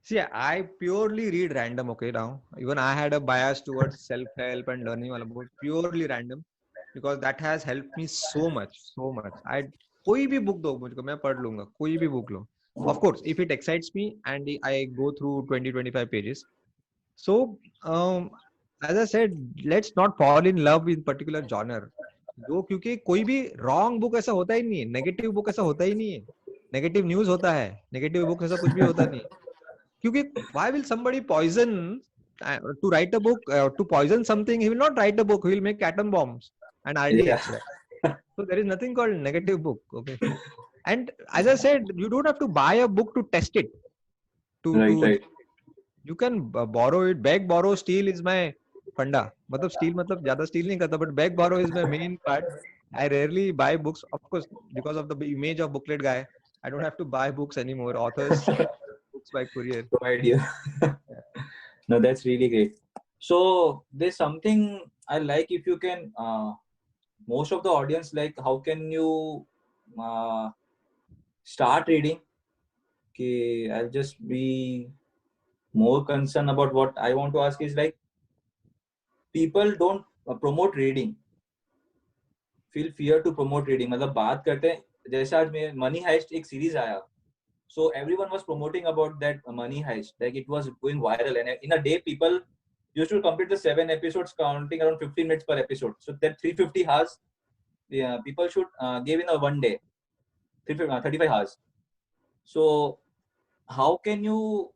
B: See, I purely read random. Okay, now even I had a bias towards self-help and learning all about purely random, because that has helped me so much. कोई भी book दो मुझको, मैं पढ़ लूंगा, कोई भी book low. Of course, if it excites me and I go through 20-25 pages. So, as I said, let's not fall in love with particular genre. क्योंकि कोई भी wrong book ऐसा होता ही नहीं है, negative book ऐसा होता ही नहीं है, negative news होता है, negative book ऐसा कुछ भी होता नहीं. क्योंकि why will somebody poison to write a book to poison something? He will not write a book. He will make atom bombs and RDX. So there is nothing called negative book. Okay. And as I said, you don't have to buy a book to test it. Right. You can borrow it. Beg, borrow, steal is my funda. मतलब steal मतलब ज़्यादा steal नहीं करता, but beg, borrow is my main part. I rarely buy books, of course, because of the image of booklet guy. I don't have to buy books anymore. Authors books by courier.
A: Provide you. No, that's really great. So there's something I like, if you can. Most of the audience like, how can you start reading? Okay, I'll just be more concerned about what I want to ask is like, people don't promote reading, feel fear to promote reading. मतलब बात करते हैं जैसे आज में money heist एक series आया, so everyone was promoting about that money heist, like it was going viral, and in a day people used to complete the 7 episodes counting around 15 minutes per episode, so that 350 hours people should give in a one day, 35 hours. So how can you,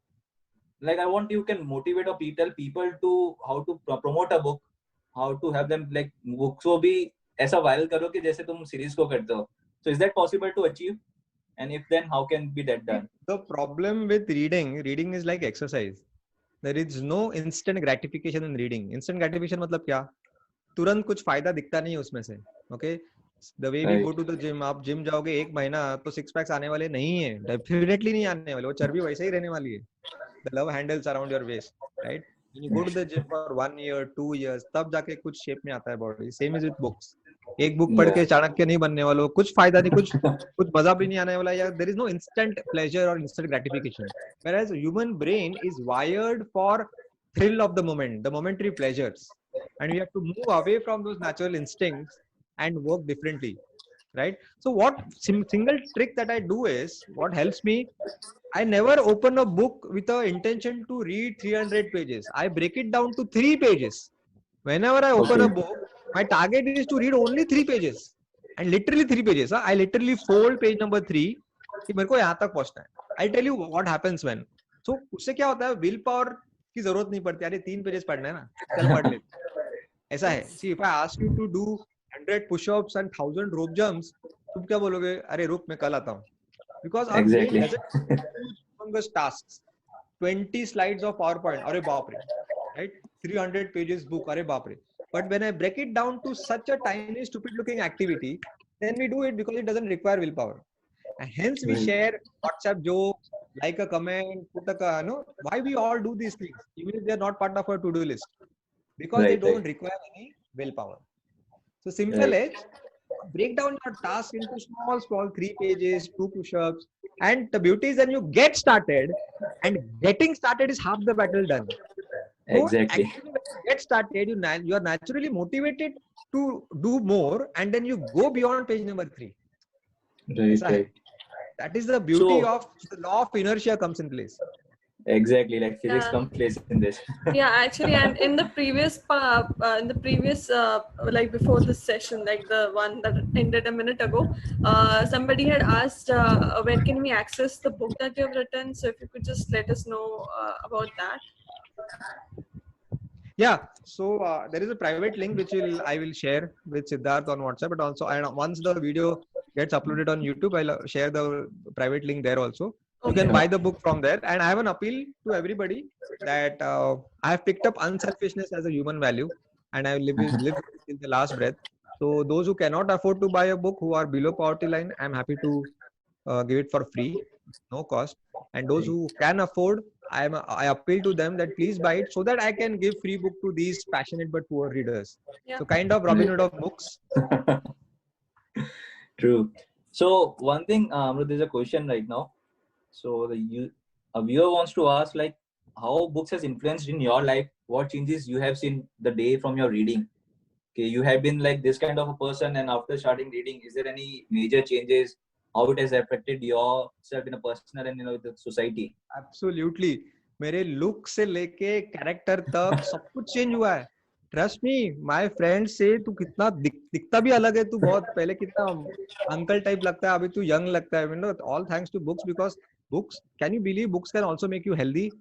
A: like, I want you can motivate or tell people to how to promote a book, how to have them like books को भी ऐसा viral करो कि जैसे तुम series को करते हो. So is that possible to achieve? And if then, how can be that done?
B: The problem with reading is like exercise. There is no instant gratification in reading. Instant gratification मतलब क्या? तुरंत कुछ फायदा दिखता नहीं है उसमें से. Okay? The way we go to the gym, आप जिम जाओगे 1 महीना तो 6 पैक्स आने वाले नहीं है. Definitely नहीं आने वाले. वो चर्बी वैसे ही रहने वाली है. The love handles around your waist, right? When you go to the gym for 1 year, 2 years, तब जाके कुछ shape में आता है body. Same is with books. एक बुक पढ़ के चाणक्य नहीं बनने वालों, कुछ फायदा नहीं, कुछ मजा भी नहीं आने वाला है. There is no instant pleasure or instant gratification. Whereas human brain is wired for thrill of the moment, the momentary pleasures, and we have to move away from those natural instincts and work differently, right? So what single trick that I do is, what helps me, I never open a book with the intention to read 300 pages. I break it down to 3 pages. Whenever I open a book, my target is to read only 3 pages. And literally 3 pages. I literally fold page number 3 कि मेरे को यहाँ तक पहुँचना है. I'll tell you what happens when. So उससे क्या होता है, विल पावर की जरूरत नहीं पड़ती. अरे 3 पेजेस पढ़ना है ना, चल पढ़ ले. ऐसा है. See, if I ask you to do 100 push-ups and 1000 rope jumps, तुम क्या बोलोगे? अरे रुक, मैं कल आता हूँ. Because our brain doesn't humongous tasks. 20 slides of PowerPoint, अरे बाप रे, right? 300 pages book, अरे बाप रे. But when I break it down to such a tiny, stupid-looking activity, then we do it because it doesn't require willpower. And hence we share WhatsApp jokes, like a comment, put a why we all do these things, even if they are not part of our to-do list, because they don't require any willpower. So simple is, break down your task into small 3 pages, 2 push-ups, and the beauty is when you get started, and getting started is half the battle done.
A: Exactly.
B: So actually, when you get started, you are naturally motivated to do more, and then you go beyond page number 3.
A: Right.
B: That is the beauty of the law of inertia comes in place.
A: Exactly, like physics comes place in this.
C: Yeah, actually, and in the previous like before this session, like the one that ended a minute ago, somebody had asked where can we access the book that you have written. So if you could just let us know about that.
B: Yeah, so there is a private link which I will share with Siddharth on WhatsApp, but also once the video gets uploaded on YouTube, I'll share the private link there also. You can buy the book from there. And I have an appeal to everybody that I have picked up unselfishness as a human value, and I live till the last breath. So those who cannot afford to buy a book, who are below poverty line, I'm happy to give it for free, no cost. And those who can afford, I appeal to them that please buy it so that I can give free book to these passionate but poor readers. So kind of Robin Hood of books.
A: True. So one thing, there's a question right now. So a viewer wants to ask, like, how books has influenced in your life? What changes you have seen the day from your reading? Okay, you have been like this kind of a person, and after starting reading, is there any major changes? How it has affected yourself in a personal and the society?
B: Absolutely. मेरे look से लेके character तक सब कुछ change हुआ है. Trust me, my friend say तू कितना दिखता भी अलग है. तू बहुत पहले कितना uncle type लगता है, अभी तू young लगता है. All thanks to books, because books, can you believe books can also make you healthy?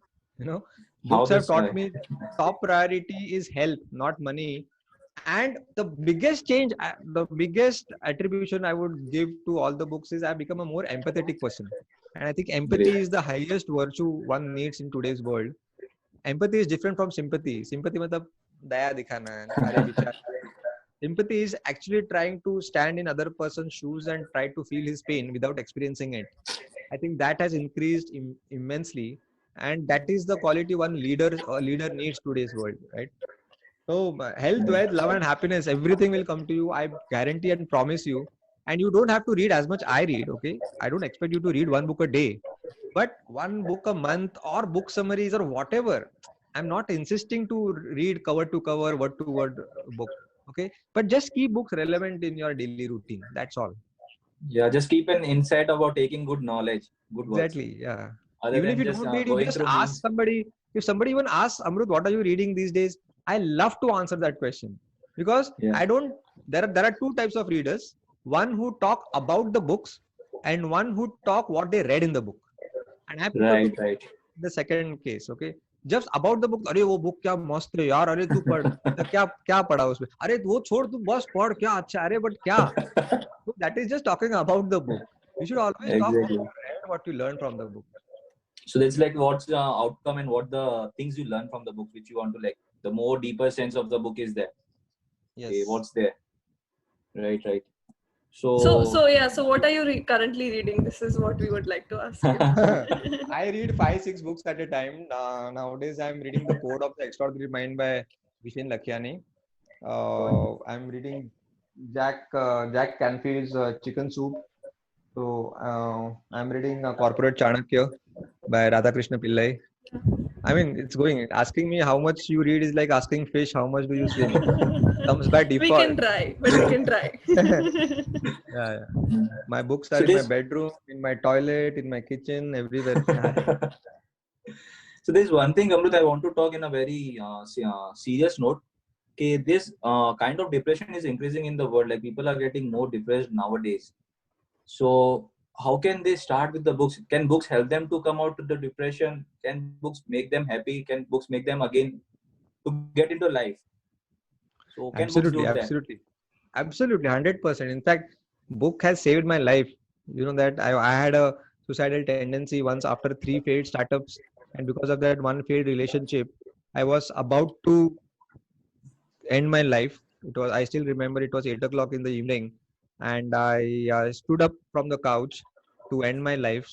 B: Books have taught me top priority is health, not money. And the biggest change, the biggest attribution I would give to all the books is I've become a more empathetic person. And I think empathy is the highest virtue one needs in today's world. Empathy is different from sympathy. Sympathy matlab daya dikhana hai. Sympathy is actually trying to stand in other person's shoes and try to feel his pain without experiencing it. I think that has increased immensely, and that is the quality one leader needs today's world, right? So health, wealth, love and happiness, everything will come to you. I guarantee and promise you. And you don't have to read as much I read, okay? I don't expect you to read 1 book a day, but 1 book a month or book summaries or whatever. I'm not insisting to read cover to cover, word to word book, okay? But just keep books relevant in your daily routine. That's all.
A: Yeah, just keep an insight about taking good knowledge, good words,
B: Exactly. Yeah.
A: other
B: Even if
A: than
B: you
A: just
B: don't read, you
A: going
B: just
A: through
B: ask
A: memes.
B: somebody. If somebody even asks, Amrut, what are you reading these days? I love to answer that question because
A: Yeah,
B: I don't. There are two types of readers. One who talk about the books, and one who talk what they read in the book. And I prefer to
A: right,
B: be
A: right.
B: the second case. Okay. Just about the book. अरे वो book क्या मस्त है यार. अरे तू पढ़. तो क्या क्या पढ़ा उसमें? अरे वो छोड़ तू बस पढ़ क्या अच्छा. अरे but क्या? So that is just talking about the book. You should always talk what
A: Exactly.
B: you read, what you learn from the book.
A: So that's like what's the outcome and what the things you learn from the book, which you want to like. The more deeper sense of the book is there. Okay,
B: Yes.
A: what's there? Right, right.
C: So yeah. So what are you currently reading? This is what we would like to ask you.
B: I read 5-6 books at a time. Nowadays, I'm reading The Code of the Extraordinary Mind by Vishen Lakhiani. I'm reading Jack Canfield's Chicken Soup. So I'm reading Corporate Chanakya by Radhakrishna Pillai. I mean, it's going. Asking me how much you read is like asking fish how much do you swim. Comes by
C: We
B: default.
C: can try, but we can try.
B: Yeah. My books
A: So
B: are in my
A: this-
B: bedroom, in my toilet, in my kitchen, everywhere.
A: So there's one thing, Amrut, I want to talk in a very serious note. Okay, this kind of depression is increasing in the world. Like people are getting more depressed nowadays. So how can they start with the books? Can books help them to come out of the depression? Can books make them happy? Can books make them again to get into life? So can books
B: Absolutely,
A: do that?
B: absolutely, 100%. In fact, book has saved my life. You know that I had a suicidal tendency once after 3 failed startups, and because of that one failed relationship, I was about to end my life. I still remember it was 8 o'clock in the evening, and I stood up from the couch to end my life.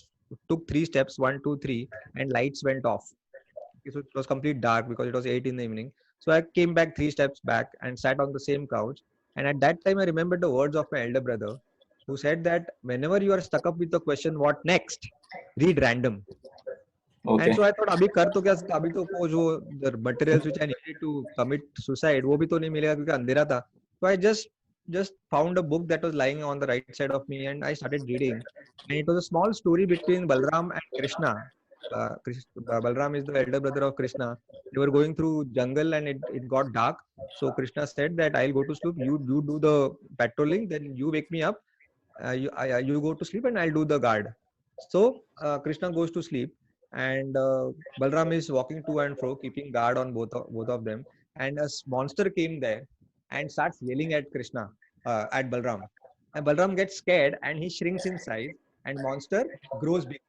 B: Took 3 steps, 1, 2, 3, and lights went off. So it was complete dark because it was 8 in the evening. So I came back 3 steps back and sat on the same couch. And at that time, I remembered the words of my elder brother, who said that whenever you are stuck up with the question, "What next?" read random. And
A: Okay.
B: so I thought, अभी कर तो क्या सकता, अभी तो वो जो the materials which I needed to commit suicide वो भी तो नहीं मिलेगा क्योंकि अंधेरा था. So I just found a book that was lying on the right side of me and I started reading. And it was a small story between Balram and Krishna. Balram is the elder brother of Krishna. They were going through jungle and it got dark. So Krishna said that I'll go to sleep. You do the patrolling, then you wake me up. You go to sleep and I'll do the guard. So Krishna goes to sleep and Balram is walking to and fro, keeping guard on both of them. And a monster came there and starts yelling at Krishna, at Balram. And Balram gets scared and he shrinks in size and monster grows big.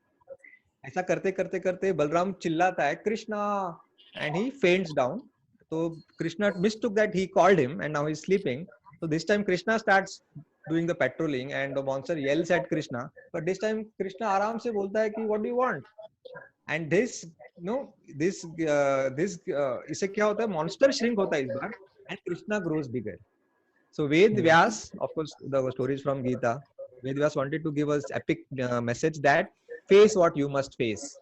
B: ऐसा करते करते करते बलराम चिल्लाता है Krishna and he faints down. So Krishna mistook that he called him and now he's sleeping. So this time Krishna starts doing the patrolling and the monster yells at Krishna. But this time Krishna आराम से बोलता है कि what do you want? And इससे क्या होता है monster shrink होता है इस बार and Krishna grows bigger. So Ved Vyas, of course, the stories from Gita. Ved Vyas wanted to give us epic message that face what you must face.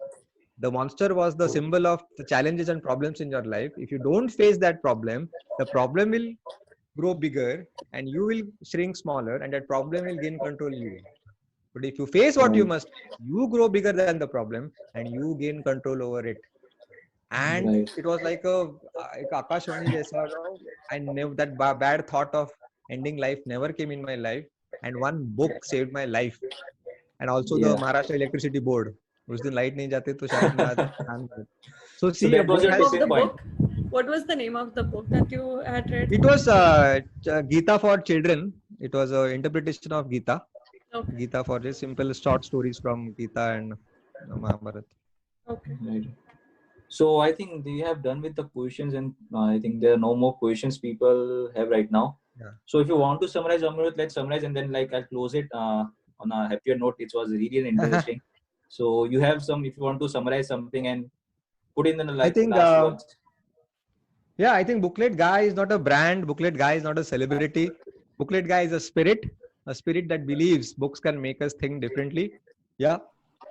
B: The monster was the symbol of the challenges and problems in your life. If you don't face that problem, the problem will grow bigger and you will shrink smaller and that problem will gain control you. But if you face what you must face, you grow bigger than the problem and you gain control over it. And
A: Right.
B: it was like a Akashvani jaisa, I never, that bad thought of ending life never came in my life. And one book saved my life. And also the
A: Yeah.
B: Maharashtra Electricity Board. उस दिन light नहीं जाते तो शायद मैं आज काम करता. So
A: So
B: see, a
A: that was
B: book
A: your
C: Name
B: has,
C: of the
A: tipping point.
C: book? What was the name of the book that you had read?
B: it was Gita for children. It was an interpretation of Gita.
C: Okay.
B: Gita for just simple short stories from Gita and Mahabharata.
C: Okay.
A: Right. So I think we have done with the questions, and I think there are no more questions people have right now.
B: Yeah.
A: So if you want to summarize, Amrut, let's summarize, and then like I'll close it on a happier note. It was really interesting. So you have some, if you want to summarize something and put in the like
B: think,
A: last words.
B: Yeah, I think Booklet Guy is not a brand. Booklet Guy is not a celebrity. Booklet Guy is a spirit that believes books can make us think differently. Yeah.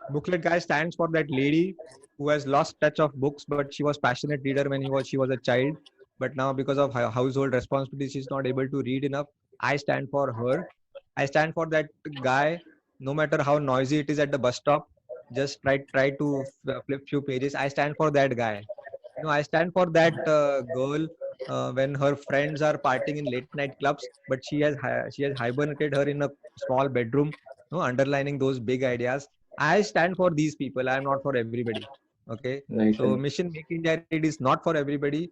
B: Booklet Guy stands for that lady who has lost touch of books, but she was passionate reader when she was a child. But now because of her household responsibilities, she's not able to read enough. I stand for her. I stand for that guy, no matter how noisy it is at the bus stop. Just try to flip few pages. I stand for that guy. I stand for that girl when her friends are partying in late night clubs, but she has hibernated her in a small bedroom, underlining those big ideas. I stand for these people. I am not for everybody. Okay,
A: Right,
B: so
A: right.
B: Mission Make India Read is not for everybody.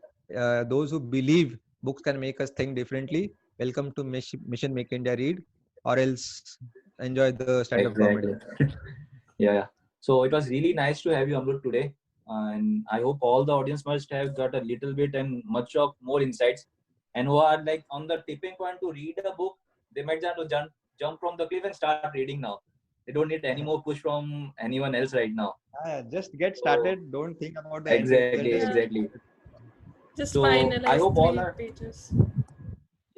B: Those who believe books can make us think differently, welcome to Mission Make India Read, or else enjoy the stand-up comedy.
A: Exactly. Yeah. So it was really nice to have you, Amrut, today. And I hope all the audience must have got a little bit and much of more insights. And who are like on the tipping point to read a book, they might just jump from the cliff and start reading now. They don't need any more push from anyone else right now.
B: Just get started. Don't think about the end
A: Exactly,
B: result.
A: exactly.
C: Just
A: So
C: finalize
A: I hope all
C: 3
A: are
C: pages.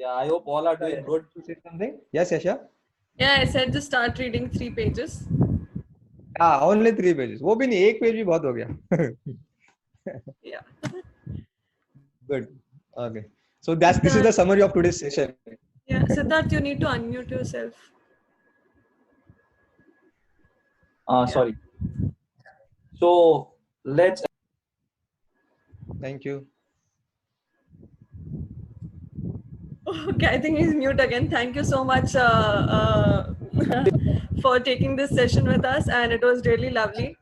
A: I hope all are doing good.
B: To say something? Yes, Yasha.
C: Yeah, I said just start reading 3 pages.
B: Only 3 pages. वो भी नहीं, एक page भी बहुत हो गया.
C: Yeah.
B: Good. Okay. So this is the summary of today's session.
C: Yeah, Siddharth, you need to unmute yourself.
A: Sorry. So let's.
B: Thank you.
C: Okay, I think he's mute again. Thank you so much for taking this session with us, and it was really lovely.